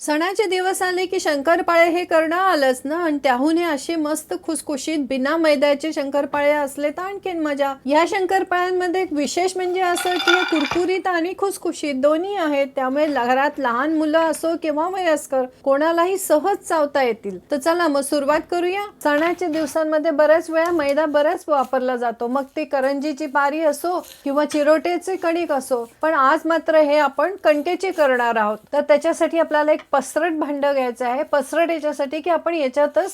सणाचे दिवस आले की शंकरपाळे हे करणं आलंच ना, आणि त्याहून हे असे मस्त खुसखुशीत बिना मैद्याचे शंकरपाळे असले तर आणखीन मजा. या शंकरपाळ्यांमध्ये एक विशेष म्हणजे असं की हे कुरकुरीत आणि खुसखुशीत दोन्ही आहेत, त्यामुळे घरात लहान मुलं असो किंवा वयस्कर कोणालाही सहज चावता येतील. तर चला मग सुरुवात करूया. सणाच्या दिवसांमध्ये बऱ्याच वेळा मैदा बऱ्याच वापरला जातो, मग ते करंजीची पारी असो किंवा चिरोटेचे कणिक असो, पण आज मात्र हे आपण कणकेचे करणार आहोत. तर त्याच्यासाठी आपल्याला एक पसरट भांड घ्यायचं आहे. पसरट याच्यासाठी की आपण याच्यातच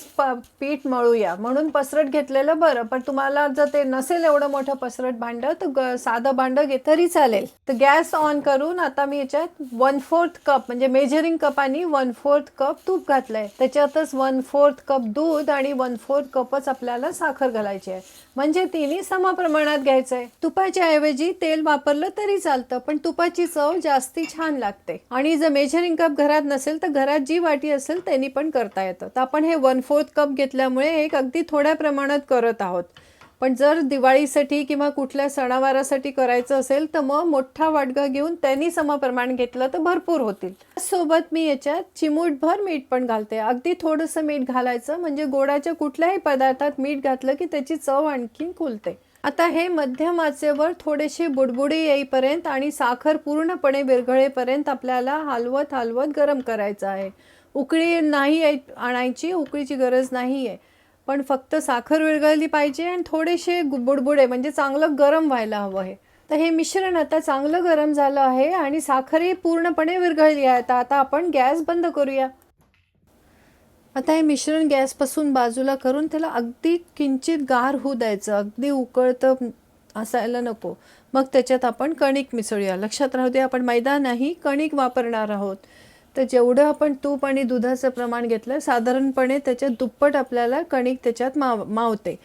पीठ मळूया म्हणून पसरट घेतलेलं बरं, पण तुम्हाला जर ते नसेल एवढं मोठं पसरट भांड तर साधं भांड घेत तरी चालेल. तर गॅस ऑन करून आता मी याच्यात 1/4 कप म्हणजे मेजरिंग कपानी 1/4 कप तूप घातलंय. त्याच्यातच 1/4 कप दूध आणि 1/4 कपच आपल्याला साखर घालायची आहे, म्हणजे तिन्ही सम प्रमाणात घ्यायचं आहे. तुपाच्या ऐवजी तेल वापरलं तरी चालतं, पण तुपाची चव जास्ती छान लागते. आणि जर मेजरिंग कप घरात नसेल तर घरात जी वाटी असेल त्यांनी पण करता येतं. तर आपण हे 1/4 कप घेतल्यामुळे एक अगदी थोड्या प्रमाणात करत आहोत, पण जर दिवाळीसाठी किंवा कुठल्या सणावारासाठी करायचं असेल तर मग मोठा वाटगा घेऊन त्यांनी समप्रमाण घेतलं तर भरपूर होतील. सोबत मी याच्यात चिमूटभर मीठ पण घालते. अगदी थोडंसं मीठ घालायचं, म्हणजे गोडाच्या कुठल्याही पदार्थात मीठ घातलं की त्याची चव आणखीन खुलते. आता हे मध्यम आचेवर थोडेसे बुडबुडे येईपर्यंत आणि साखर पूर्णपणे विरघळेपर्यंत आपल्याला हलवत हलवत गरम करायचं आहे. उकळी नाही आणायची, उकळीची गरज नाही आहे, पण फक्त साखर विरघळली पाहिजे आणि थोडेसे बुडबुडे म्हणजे चांगलं गरम व्हायला हवं आहे. तर हे मिश्रण आता चांगलं गरम झालं आहे आणि साखरही पूर्णपणे विरघळली आहे. तर आता आपण गॅस बंद करूया. आता हे मिश्रण गॅसपासून बाजूला करून त्याला अगदी किंचित गार होऊ द्यायचं, अगदी उकळतं असायला नको. मग त्याच्यात आपण कणिक मिसळूया. लक्षात राहू दे, आपण मैदा नाही कणिक वापरणार आहोत. तर जेवढं आपण तूप आणि दुधाचं प्रमाण घेतलं साधारणपणे त्याच्यात दुप्पट आपल्याला कणिक त्याच्यात मावते.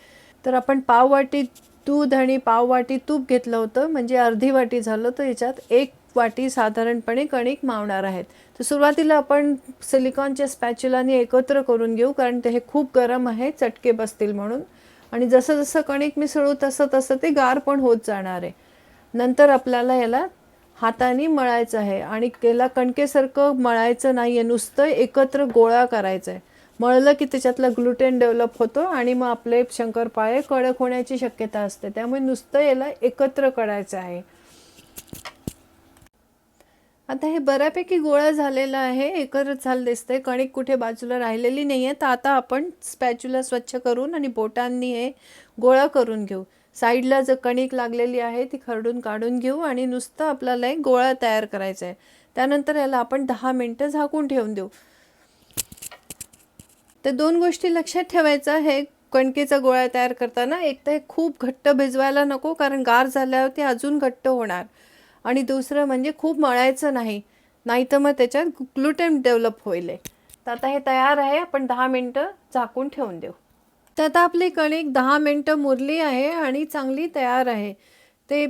तर आपण पाव वाटी दूध आणि पाव वाटी तूप घेतलं होतं, म्हणजे अर्धी वाटी झालं, तर याच्यात 1 वाटी साधारणपणे कणिक मावणार आहेत. तर सुरुवातीला आपण सिलिकॉनच्या स्पॅच्युलाने एकत्र करून घेऊ, कारण ते हे खूप गरम आहे, चटके बसतील म्हणून. आणि जसं जसं कणिक मिसळू तसं तसं ते गार पण होत जाणार आहे. नंतर आपल्याला याला हाताने मळायचं आहे आणि याला कणकेसारखं मळायचं नाही आहे, नुसतं एकत्र गोळा करायचा आहे. मळलं की त्याच्यातलं ग्लुटेन डेव्हलप होतो आणि मग आपले शंकरपाळे कडक होण्याची शक्यता असते, त्यामुळे नुसतं याला एकत्र करायचं आहे. आता हे बऱ्यापैकी गोळा झालेला आहे, एकत्रच झालं दिसतंय, कणिक कुठे बाजूला राहिलेली नाही आहे. तर आता आपण स्पॅच्युला स्वच्छ करून आणि बोटांनी हे गोळा करून घेऊ. साईडला जर कणिक लागलेली आहे ती खरडून काढून घेऊ आणि नुसतं आपल्याला एक गोळा तयार करायचा आहे. त्यानंतर याला आपण 10 मिनटं झाकून ठेवून देऊ. तर 2 गोष्टी लक्षात ठेवायच्या. हे कणकेचा गोळा तयार करताना एक तर हे खूप घट्ट भिजवायला नको, कारण गार झाल्यावर ते अजून घट्ट होणार. आणि दुसरं म्हणजे खूप मळायचं नाही, नाहीतर मग त्याच्यात ग्लुटेन डेव्हलप होईल. तर आता हे तयार आहे, आपण 10 मिनटं झाकून ठेवून देऊ. तर आता आपली कणिक 10 मिनटं मुरली आहे आणि चांगली तयार आहे. ते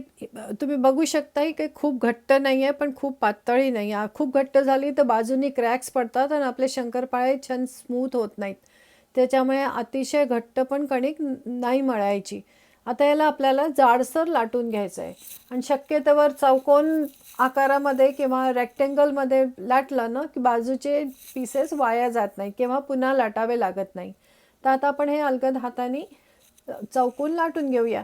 तुम्ही बघू शकता की काही खूप घट्ट नाही आहे, पण खूप पातळही नाही आहे. खूप घट्ट झाली तर बाजूनी क्रॅक्स पडतात आणि आपले शंकरपाळे छान स्मूथ होत नाहीत. त्याच्यामुळे अतिशय घट्ट पण कणिक नाही मळायची. आता याला आपल्याला जाडसर लाटून घ्यायचं आहे आणि शक्यतोवर चौकोन आकारामध्ये किंवा रेक्टेंगलमध्ये लाटलं ना की बाजूचे पीसेस वाया जात नाही किंवा पुन्हा लाटावे लागत नाही. तर आता आपण हे अलगद हाताने चौकोन लाटून घेऊया.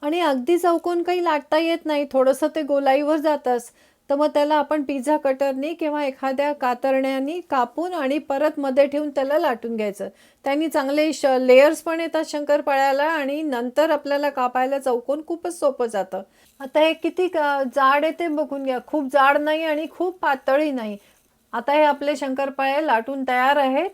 आणि अगदी चौकोन काही लाटता येत नाही, थोडंसं ते गोलाईवर जातंच, तर मग त्याला आपण पिझ्झा कटरनी किंवा एखाद्या कातरण्यानी कापून आणि परत मध्ये ठेवून त्याला लाटून घ्यायचं. त्यांनी चांगले लेयर्स पण येतात शंकरपाळ्याला आणि नंतर आपल्याला कापायला चौकोन खूपच सोपं जातं. आता हे किती जाड आहे ते बघून घ्या. खूप जाड नाही आणि खूप पातळही नाही. आता हे आपले शंकरपाळे लाटून तयार आहेत.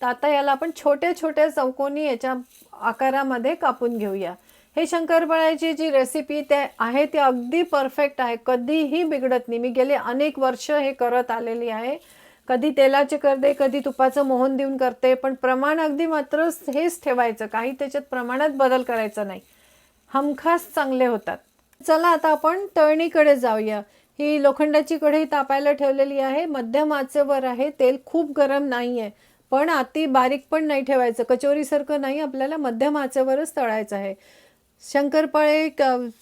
तर आता याला आपण छोट्या छोट्या चौकोनी याच्या आकारामध्ये कापून घेऊया. हे शंकरपाळ्याची जी रेसिपी ते आहे ती अगदी परफेक्ट आहे, कधीही बिघडत नाही. मी गेले अनेक वर्ष हे करत आलेली आहे. कधी तेलाचे करते, कधी तुपाचं मोहन देऊन करते, पण प्रमाण अगदी मात्र हेच ठेवायचं, काही त्याच्यात प्रमाणात बदल करायचा नाही. हमखास चांगले होतात. चला आता आपण तळणीकडे जाऊया. ही लोखंडाची कढई तापायला ठेवलेली आहे, मध्यम आचेवर आहे. तेल खूप गरम नाही आहे, पण अति बारीक पण नाही ठेवायचं, कचोरीसारखं नाही, आपल्याला मध्यम आचेवरच तळायचं आहे. शंकरपाळे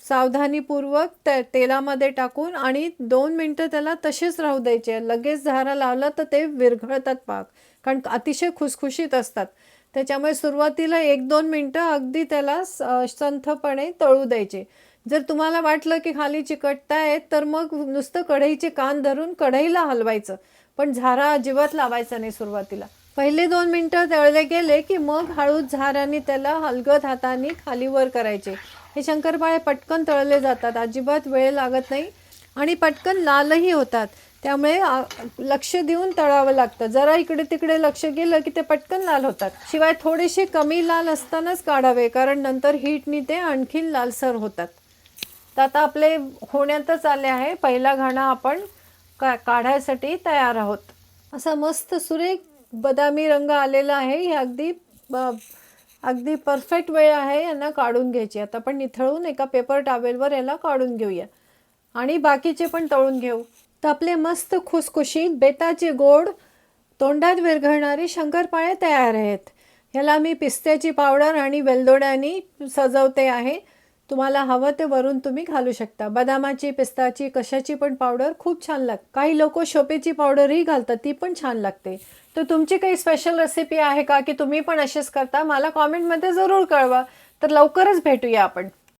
सावधानीपूर्वक तेलामध्ये टाकून आणि 2 मिनटं त्याला तसेच राहू द्यायचे. लगेच झारा लावला तर ते विरघळतात पाक, कारण अतिशय खुसखुशीत असतात. त्याच्यामुळे सुरुवातीला 1-2 मिनटं अगदी त्याला संथपणे तळू द्यायचे. जर तुम्हाला वाटलं की खाली चिकटतायत तर मग नुसतं कढईचे कान धरून कढईला हलवायचं, पण झारा अजिबात लावायचा नाही सुरुवातीला. पहिले 2 मिनटं तळले गेले की मग हळूच झाऱ्याने त्याला हलगत हाताने खाली वर करायचे. हे शंकरपाळे पटकन तळले जातात, अजिबात वेळ लागत नाही आणि पटकन लालही होतात. त्यामुळे लक्ष देऊन तळावं लागतं. जरा इकडे तिकडे लक्ष गेलं की ते पटकन लाल होतात. शिवाय थोडेसे कमी लाल असतानाच काढावे, कारण नंतर हीटनी ते आणखीन लालसर होतात. तर आता आपले होण्यातच आले आहे. पहिला घाणा आपण काढायसाठी तयार आहोत. असा मस्त सुरेख बदामी रंग आलेला आहे. हे अगदी परफेक्ट वेळ आहे यांना काढून घ्यायची. आता आपण निथळून एका पेपर टॉवेलवर याला काढून घेऊया आणि बाकीचे पण तळून घेऊ. तर आपले मस्त खुसखुशीत बेताचे गोड तोंडात विरघळणारे शंकरपाळे तयार आहेत. ह्याला मी पिस्त्याची पावडर आणि वेलदोड्यानी सजवते आहे. तुम्हाला हवं ते वरून तुम्ही घालू शकता. बदामाची, पिस्ताची, कशाची पण पावडर खूप छान लागते. काही लोक शोपेची पावडरही घालतात, ती पण छान लागते. तर तुमची काही स्पेशल रेसिपी आहे का की तुम्ही पण अशीच करता? मला कॉमेंटमध्ये जरूर कळवा. तर लवकरच भेटूया आपण.